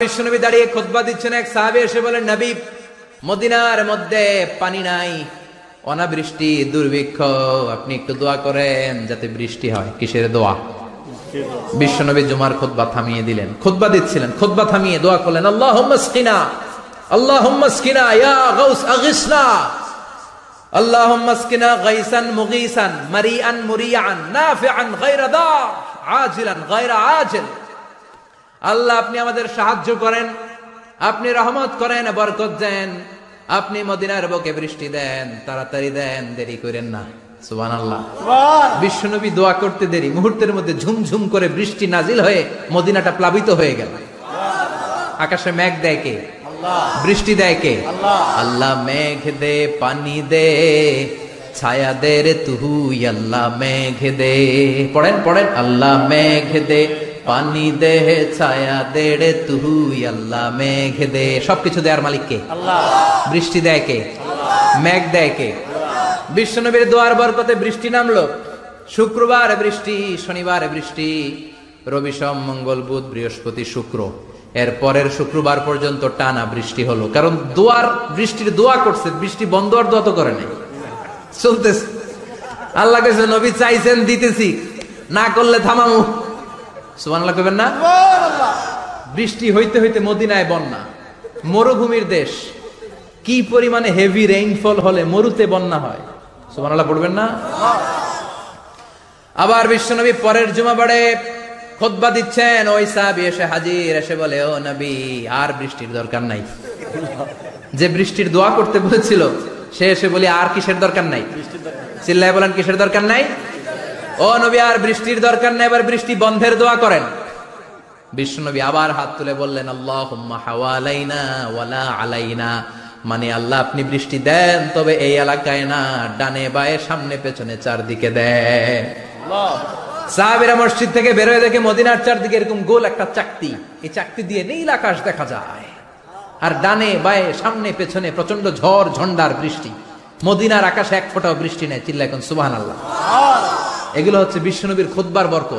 বিশ্বনবী দাঁড়িয়ে খুতবা দিচ্ছেন, এক সাহাবী এসে বলেন, নবী, মদিনার মধ্যে পানি নাই, অনাবৃষ্টি, দুর্ভিক্ষ, আপনি একটু দোয়া করেন যাতে বৃষ্টি হয়। কিসের দোয়া? বিশ্বনবী জুমার খুতবা থামিয়ে দিলেন, খুতবা দিচ্ছিলেন, খুতবা থামিয়ে দোয়া করলেন, আল্লাহুম্মা আসকিনা, আল্লাহুম্মা আসকিনা ইয়া গাউস আগিসনা, আল্লাহুম্মা আসকিনা গাইসান মুগীসান মারিআন মুরিআন নাফিআন গায়রা দার আজিলান গায়রা আজিল। আল্লাহ, আপনি আমাদের সাহায্য করেন, আপনি রহমত করেন, বরকত দেন, আপনি মদিনার বুকে বৃষ্টি দেন, তাড়াতাড়ি দেন, দেরি করেন না। সুবহানাল্লাহ। বিশ্বনবী দোয়া করতে দেরি, মুহূর্তের মধ্যে ঝুমঝুম করে বৃষ্টি নাজিল হয়ে মদিনাটা প্লাবিত হয়ে গেল। আকাশে মেঘ দেয় কে? বৃষ্টি দেয় কে? আল্লাহ মেঘ দে, পানি দে, ছায়া দে রে তুই, আল্লাহ মেঘ দে। পড়েন পড়েন, আল্লাহ মেঘ দে, পানি দে, ছায়া দে রে তুই, আল্লাহ মেঘ দে। সবকিছু দেয়ার মালিক কে? আল্লাহ। বৃষ্টি দেয় কে? মেঘ দেয় কে? বিশ্বনবীর দোয়ার বরকতে বৃষ্টি নামলো। শুক্রবার বৃষ্টি, শনিবার বৃষ্টি, রবি সোম মঙ্গল বুধ বৃহস্পতি শুক্র, এর পরের শুক্রবার পর্যন্ত টানা বৃষ্টি হলো। কারণ দোয়ার, বৃষ্টির দোয়া করছে, বৃষ্টি বন্ধ আর দোয়া তো করে নাই, চলতেছে। আল্লাহ কাছে নবী চাইছেন, দিতেছি, না করলে থামামু। সুবহানাল্লাহ কইবেন না? বৃষ্টি হইতে হইতে মদিনায় বন্যা, মরুভূমির দেশ, কি পরিমাণে হেভি রেইনফল হলে মরুতে বন্যা হয়। সুবহানাল্লাহ পড়বেন না? আবার বিশ্বনবী পরের জুমাবারে খুতবা দিচ্ছেন, ওই সাহাবী এসে হাজির, এসে বলে, ও নবী, আর বৃষ্টির দরকার নাই। যে বৃষ্টির দোয়া করতে বলেছিল সে এসে বলি, আর কিসের দরকার নাই? চিল্লায় বলেন, কিসের দরকার নাই? ও নবী, আর বৃষ্টির দরকার নাই, এবার বৃষ্টি বন্ধের দোয়া করেন। বিশ্বনবী আবার হাত তুলে বললেন, আল্লাহুম্মা হাওয়ালাইনা ওয়ালা আলাইনা, মানে আল্লাহ, আপনি বৃষ্টি দেন, তবে এই এলাকায় না, ডানে বায়ে সামনে পেছনে চারদিকে দেন। সাহাবীরা মসজিদ থেকে বের হয়ে দেখে মদিনার চারদিকে এরকম গোল একটা চাকতি, এই চাকতি দিয়ে নীল আকাশ দেখা যায়, আর ডানে বায়ে সামনে পেছনে প্রচন্ড ঝড় ঝন্ডার বৃষ্টি। মদিনার আকাশে এক ফোঁটাও বৃষ্টি নেই। চিল্লা এখন সুবহানাল্লাহ। এগুলো হচ্ছে বিশ্বনবীর খুতবার বরকত।